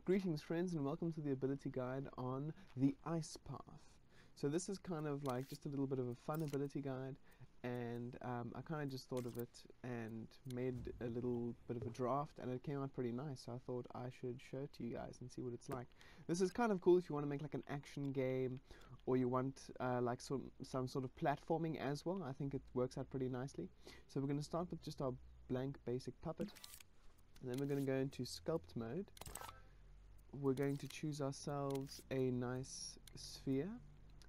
Greetings friends and welcome to the ability guide on the ice path. So this is kind of like just a little bit of a fun ability guide, and I kind of just thought of it and made a little bit of a draft, and it came out pretty nice, so I thought I should show it to you guys and see what it's like. This is kind of cool if you want to make like an action game, or you want like some sort of platforming as well. I think it works out pretty nicely. So we're going to start with just our blank basic puppet, and then we're going to go into sculpt mode. We're going to choose ourselves a nice sphere.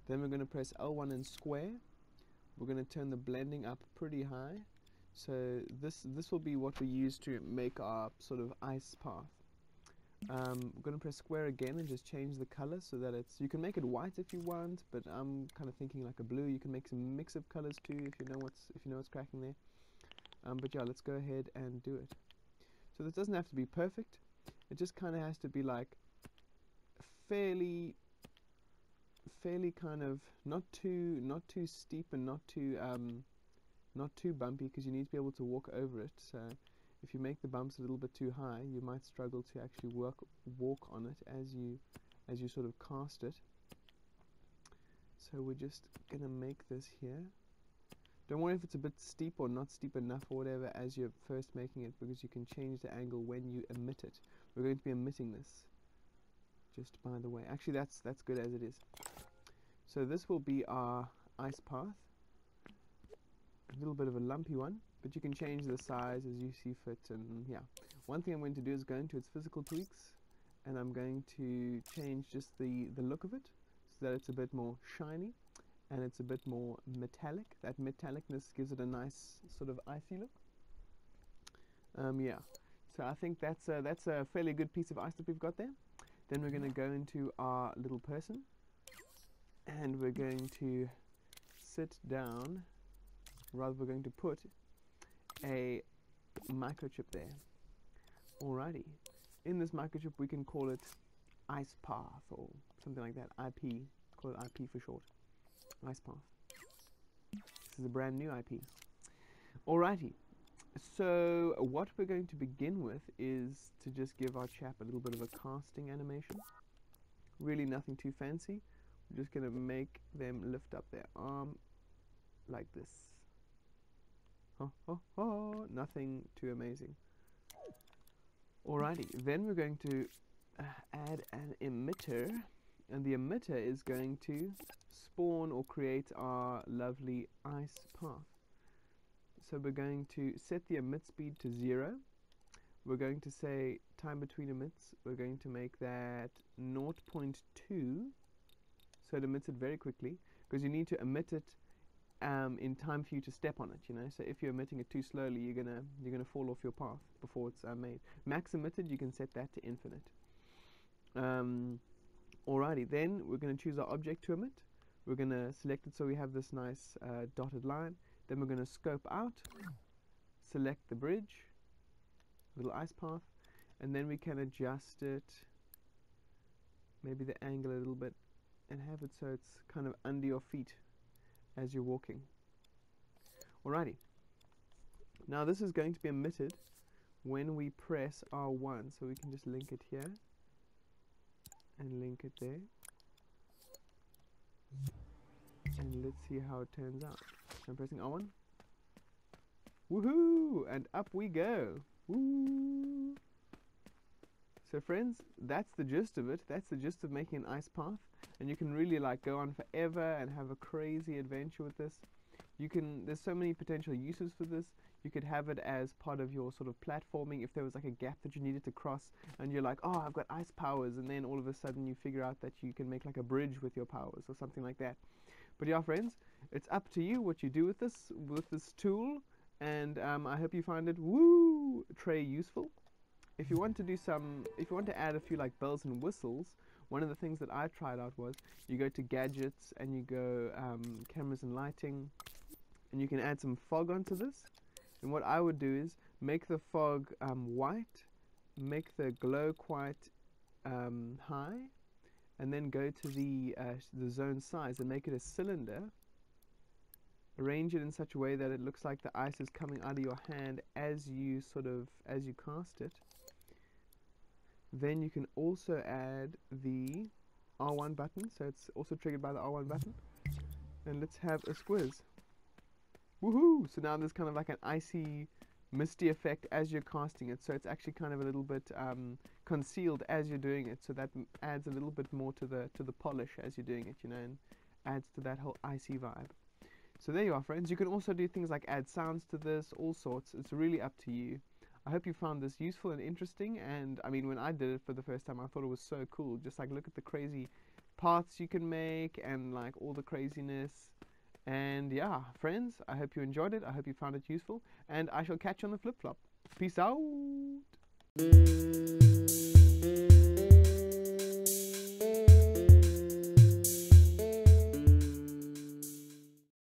Then we're going to press L1 and square. We're going to turn the blending up pretty high. So this will be what we use to make our sort of ice path. We're going to press square again and just change the color so that it's, you can make it white if you want, but I'm kind of thinking like a blue. You can make some mix of colors too if you know what's cracking there. But yeah, let's go ahead and do it. So this doesn't have to be perfect. It just kind of has to be like fairly kind of not too steep and not too bumpy, because you need to be able to walk over it. So if you make the bumps a little bit too high, you might struggle to actually walk on it as you sort of cast it. So we're just gonna make this here. Don't worry if it's a bit steep or not steep enough or whatever as you're first making it, because you can change the angle when you emit it. We're going to be emitting this, just by the way. Actually, that's good as it is. So this will be our ice path. A little bit of a lumpy one, but you can change the size as you see fit. And yeah, one thing I'm going to do is go into its physical tweaks, and I'm going to change just the look of it so that it's a bit more shiny and it's a bit more metallic. That metallicness gives it a nice sort of icy look. Yeah, so I think that's a fairly good piece of ice that we've got there. Then we're going to go into our little person, and we're going to sit down, rather we're going to put a microchip there. Alrighty, in this microchip we can call it ice path or something like that, IP, call it IP for short. Ice path. This is a brand new IP. Alrighty, so what we're going to begin with is to just give our chap a little bit of a casting animation. Really nothing too fancy. We're just going to make them lift up their arm like this. Nothing too amazing. Alrighty, then we're going to add an emitter, and the emitter is going to spawn or create our lovely ice path. So we're going to set the emit speed to 0. We're going to say time between emits, we're going to make that 0.2, so it emits it very quickly, because you need to emit it in time for you to step on it, you know. So if you're emitting it too slowly, you're gonna fall off your path before it's made. Max emitted, you can set that to infinite. Alrighty, then we're going to choose our object to emit. We're going to select it so we have this nice dotted line. Then we're going to scope out, select the bridge, little ice path, and then we can adjust it, maybe the angle a little bit, and have it so it's kind of under your feet as you're walking. Alrighty, now this is going to be emitted when we press R1, so we can just link it here and link it there, and let's see how it turns out. I'm pressing R1. Woohoo! And up we go. Woo! So friends, that's the gist of it. That's the gist of making an ice path, and you can really like go on forever and have a crazy adventure with this. There's so many potential uses for this. You could have it as part of your sort of platforming if there was like a gap that you needed to cross, and you're like, oh, I've got ice powers, and then all of a sudden you figure out that you can make like a bridge with your powers or something like that. But yeah, friends, it's up to you what you do with this tool, and I hope you find it useful. If you want to add a few like bells and whistles, one of the things that I tried out was you go to gadgets and you go cameras and lighting, and you can add some fog onto this. And what I would do is make the fog white, make the glow quite high, and then go to the zone size and make it a cylinder. Arrange it in such a way that it looks like the ice is coming out of your hand as you cast it. Then you can also add the R1 button, so it's also triggered by the R1 button. And let's have a squiz. Woohoo! So now there's kind of like an icy, misty effect as you're casting it, so it's actually kind of a little bit concealed as you're doing it, so that adds a little bit more to the polish as you're doing it, you know, and adds to that whole icy vibe. So there you are, friends. You can also do things like add sounds to this, all sorts. It's really up to you. I hope you found this useful and interesting, and I mean, when I did it for the first time, I thought it was so cool. Just like look at the crazy parts you can make and like all the craziness. And yeah, friends, I hope you enjoyed it. I hope you found it useful, and I shall catch you on the flip-flop. Peace out.